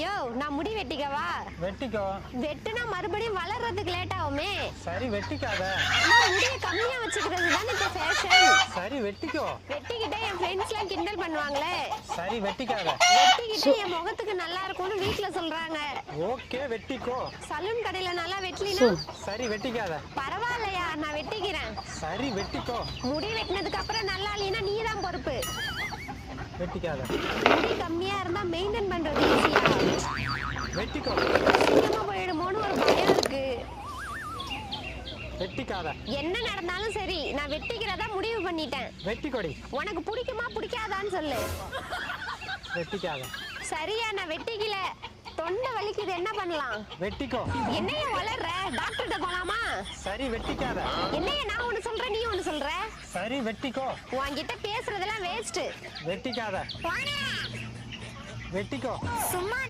யோ நான் முடி வெட்டிக்கவா? வெட்டிக்கோ. வெட்டுனா மறுபடியும் வளர்றதுக்கு லேட் ஆகுமே. சரி வெட்டிக்காத. ஆனா முடிய கம்மியா வச்சுக்கிறது தானே இப்ப ஃபேஷன். சரி வெட்டிக்கோ. வெட்டிக்கிட்டே என் ஃப்ரெண்ட்ஸ்லாம் கிண்டல் பண்ணுவாங்களே. சரி வெட்டிக்காத. வெட்டிக்கிட்டே என் முகத்துக்கு நல்லா இருக்கும்னு வீட்ல சொல்றாங்க. ஓகே வெட்டிக்கோ. சலூன் கடையில நல்லா வெட்டலினா? சரி வெட்டிக்காத. பரவாயில்லையா, நான் வெட்டிக்கிறேன். சரி வெட்டிக்கோ. முடி வெட்டினதுக்கு அப்புறம் நல்லா இல்லைன்னா நீ தான் பொறுப்பு. வெட்டிக்காத. முடி கம்மியா இருந்தா மெயின்டைன் பண்றது ஈஸியா? வெட்டிக்கோ. சுத்தமா போயிடுமோன்னு ஒரு பயம் இருக்கு. வெட்டிக்காத. என்ன நடந்தாலும் சரி நான் வெட்டிக்கிறதா முடிவு பண்ணிட்டேன். வெட்டிக்கோடி. உனக்கு பிடிக்குமா பிடிக்காதான்னு சொல்லு. வெட்டிக்காத. சரியா, நான் வெட்டிக்கல. தொண்டை வலிக்குது, என்ன பண்ணலாம்? வெட்டிக்கோ. என்னைய வளர்ற, டாக்டர்கிட்ட போலாமா? சரி வெட்டிக்காத. என்னைய நான் ஒண்ணு சொல்றேன், நீ ஒண்ணு சொல்ற. சரி வெட்டிக்கோ. உன்கிட்ட பேசுறதெல்லாம் வேஸ்ட். வெட்டிக்காத. போடா. வெட்டிக்கோ. சும்மா